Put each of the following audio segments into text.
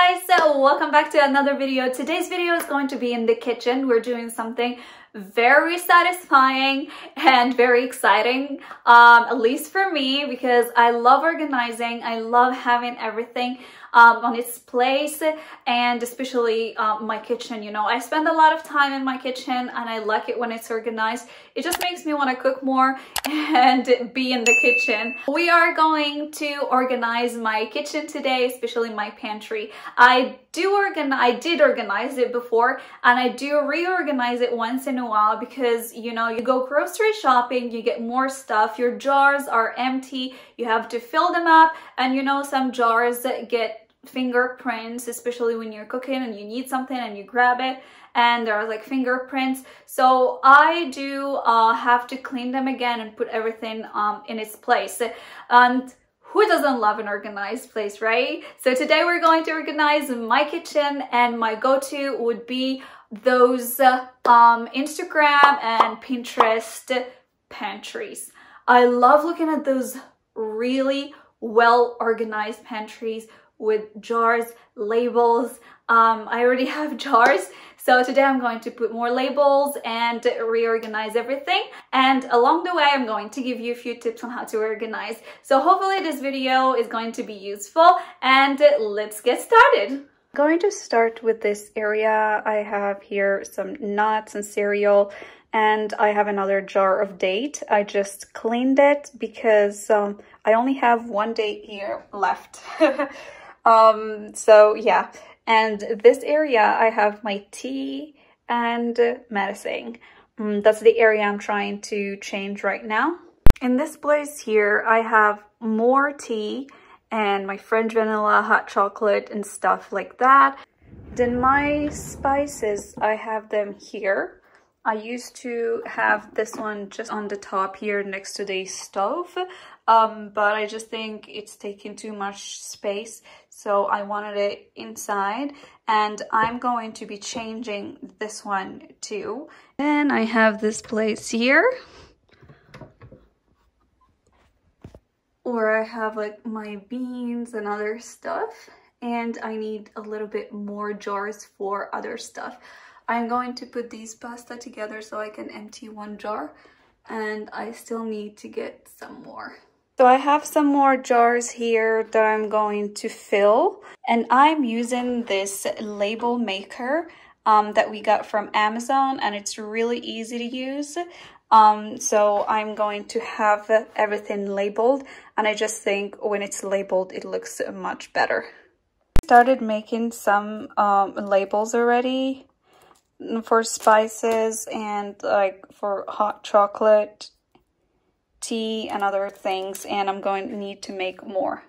guys, welcome back to another video. Today's video is going to be in the kitchen. We're doing something very satisfying and very exciting, at least for me, because I love organizing. I love having everything on its place, and especially my kitchen. You know, I spend a lot of time in my kitchen and I like it when it's organized. It just makes me want to cook more and be in the kitchen. We are going to organize my kitchen today, especially my pantry. I did organize it before, and I do reorganize it once in a while because, you know, you go grocery shopping, you get more stuff, your jars are empty, you have to fill them up, and you know, some jars get fingerprints, especially when you're cooking and you need something and you grab it and there are like fingerprints. So I do have to clean them again and put everything in its place. And who doesn't love an organized place, right? So today we're going to organize my kitchen, and my go-to would be those Instagram and Pinterest pantries. I love looking at those really well organized pantries with jars, labels. I already have jars, so today I'm going to put more labels and reorganize everything, and along the way I'm going to give you a few tips on how to organize. So hopefully this video is going to be useful, and let's get started. I'm going to start with this area. I have here some nuts and cereal, and I have another jar of date. I just cleaned it because I only have one date here left. So yeah, and this area I have my tea and medicine. That's the area I'm trying to change right now. In this place here I have more tea and my French vanilla, hot chocolate and stuff like that. Then my spices, I have them here. I used to have this one just on the top here next to the stove, but I just think it's taking too much space, so I wanted it inside, and I'm going to be changing this one too. Then I have this place here where I have like my beans and other stuff, and I need a little bit more jars for other stuff. I'm going to put these pasta together so I can empty one jar, and I still need to get some more. So I have some more jars here that I'm going to fill, and I'm using this label maker that we got from Amazon, and it's really easy to use. So I'm going to have everything labeled, and I just think when it's labeled it looks much better. I started making some labels already for spices and like for hot chocolate, tea and other things, and I'm going to need to make more.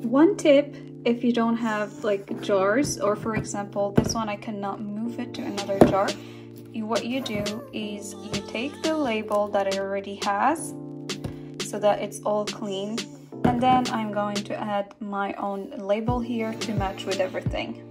One tip, if you don't have like jars, or for example this one I cannot move it to another jar, what you do is you take the label that it already has so that it's all clean, and then I'm going to add my own label here to match with everything.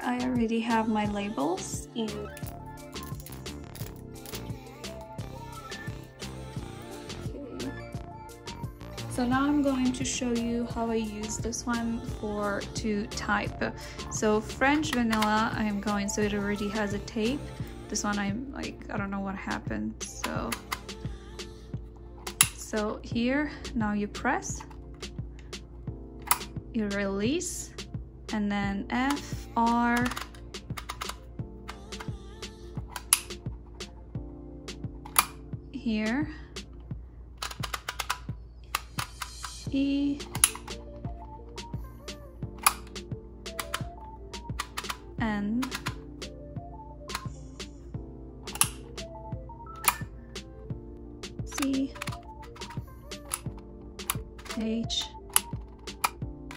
I already have my labels in. Okay. So now I'm going to show you how I use this one to type. So French vanilla, I am going, so it already has a tape. This one I'm like, I don't know what happened. So here, now you press, you release, and then F, R, here, E N C H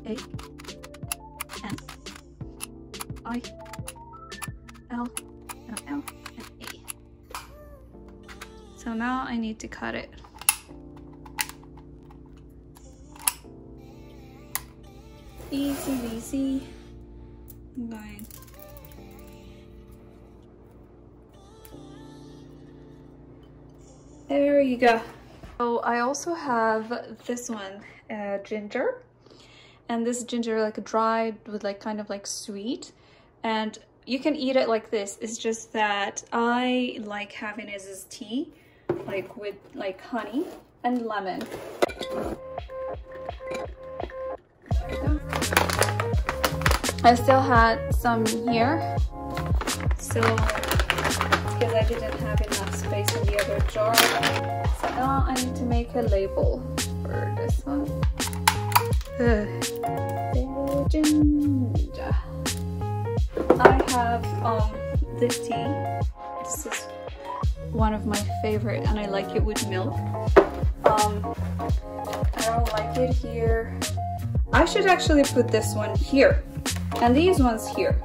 A N I L L and A. So now I need to cut it. Easy peasy. Going. There you go. So I also have this one, ginger, and this ginger like dried with like kind of like sweet, and you can eat it like this. It's just that I like having it as tea, like with like honey and lemon. I still had some here, so because I didn't have enough space in the other jar. So now I need to make a label for this one. Ginger. I have this tea. This is one of my favorite, and I like it with milk. I don't like it here. I should actually put this one here, and these ones here.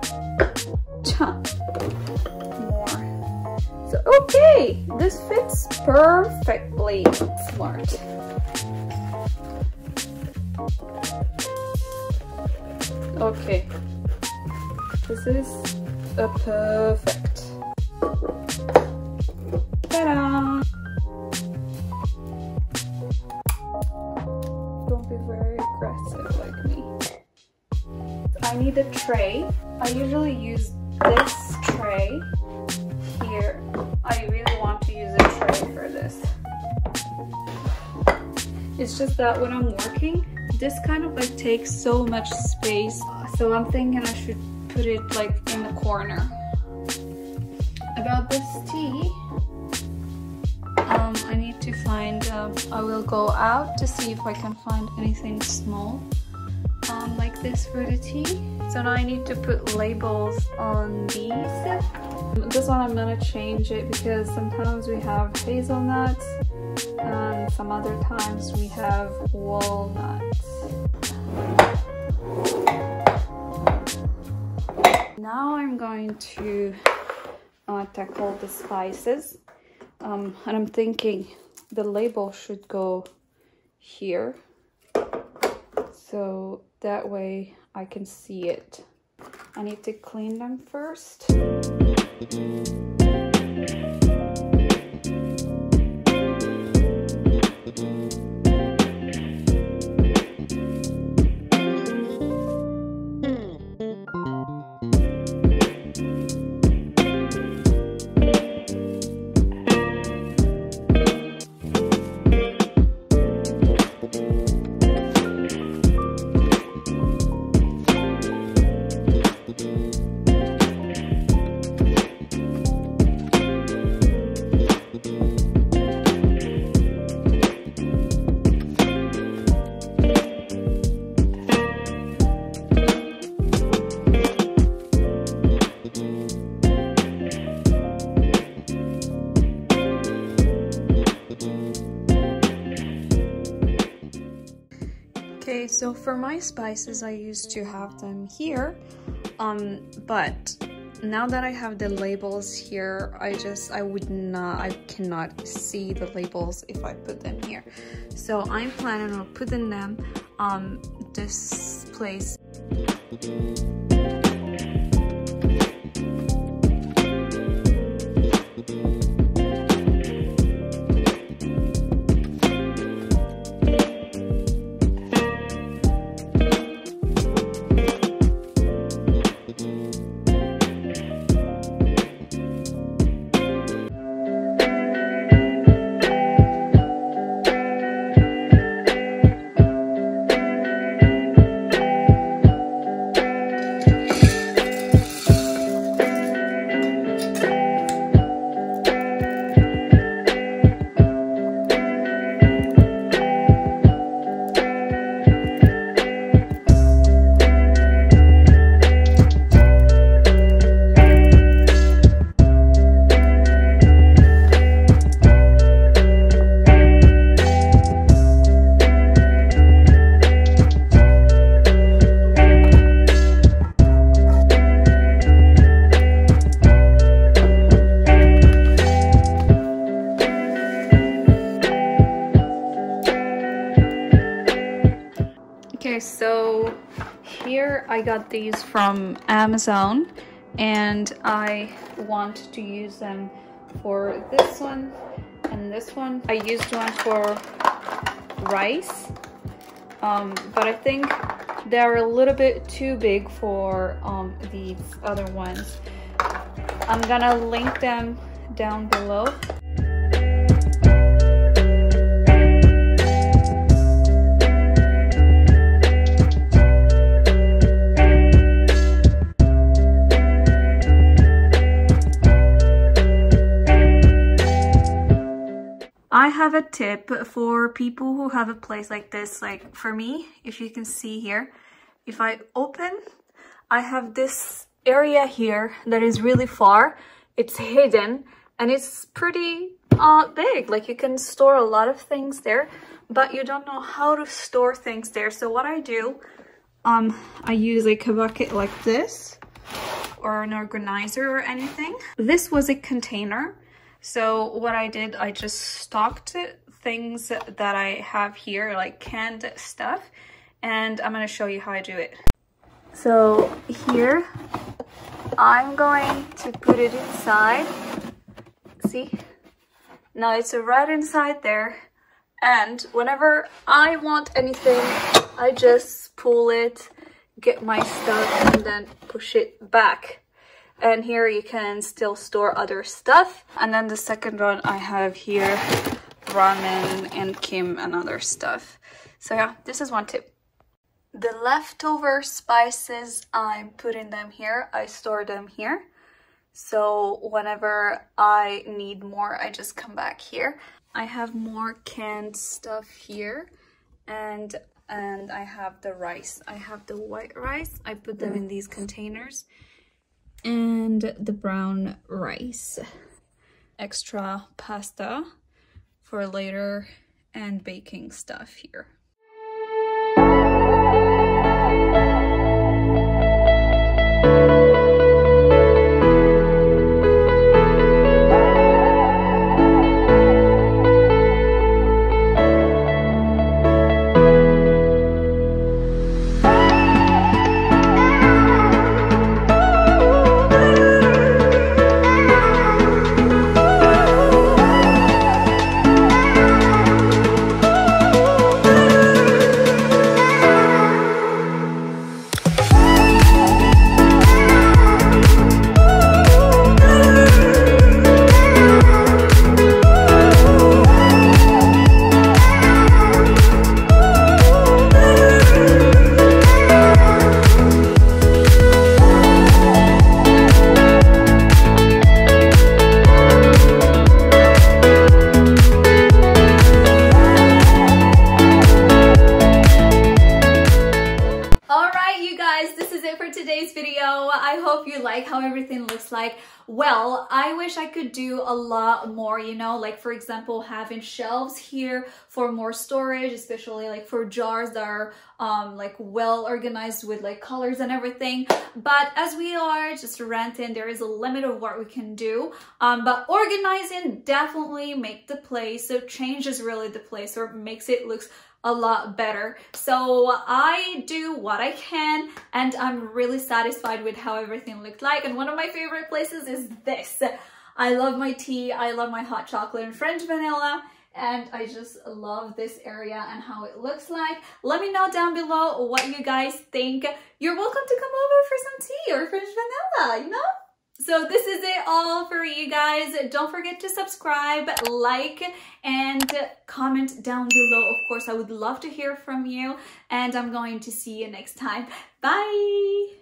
More. So okay, this fits perfectly. Smart. Okay, this is a perfect. Ta-da! Don't be very aggressive like me. I need a tray. I usually use this tray here. I really want to use a tray for this. It's just that when I'm working, this kind of like takes so much space. So I'm thinking I should put it like in the corner. About this tea, I need to find, I will go out to see if I can find anything small like this for the tea. So now I need to put labels on these. This one I'm gonna change it because sometimes we have hazelnuts and some other times we have walnuts. Now I'm going to tackle the spices, and I'm thinking the label should go here, so that way I can see it. I need to clean them first. Okay, so for my spices, I used to have them here, but now that I have the labels here, I cannot see the labels if I put them here. So I'm planning on putting them on this place. guys, so here I got these from Amazon and I want to use them for this one and this one. I used one for rice, but I think they're a little bit too big for these other ones. I'm gonna link them down below. I have a tip for people who have a place like this. Like for me, if you can see here, if I open, I have this area here that is really far. It's hidden and it's pretty big. Like you can store a lot of things there, but you don't know how to store things there. So what I do, I use like a bucket like this or an organizer or anything. This was a container. So what I did, I just stocked things that I have here, like canned stuff, and I'm gonna show you how I do it. So here, I'm going to put it inside. See? Now it's right inside there. And whenever I want anything, I just pull it, get my stuff, and then push it back. And here you can still store other stuff. And then the second one I have here, ramen and kim and other stuff. So yeah, this is one tip. The leftover spices, I'm putting them here. I store them here. So whenever I need more, I just come back here. I have more canned stuff here. And I have the rice. I have the white rice. I put them in these containers. And the brown rice, extra pasta for later, and baking stuff here. Today's video. I hope you like how everything looks like. Well, I wish I could do a lot more, you know, like for example, having shelves here for more storage, especially like for jars that are like well organized with like colors and everything. But as we are just renting, there is a limit of what we can do. But organizing definitely make the place, so changes really the place or makes it looks a lot better. So I do what I can and I'm really satisfied with how everything looked like. And one of my favorite places is this. I love my tea, I love my hot chocolate and French vanilla, and I just love this area and how it looks like. Let me know down below what you guys think. You're welcome to come over for some tea or French vanilla, you know? So this is it all for you guys. Don't forget to subscribe, like, and comment down below. Of course, I would love to hear from you, and I'm going to see you next time. Bye!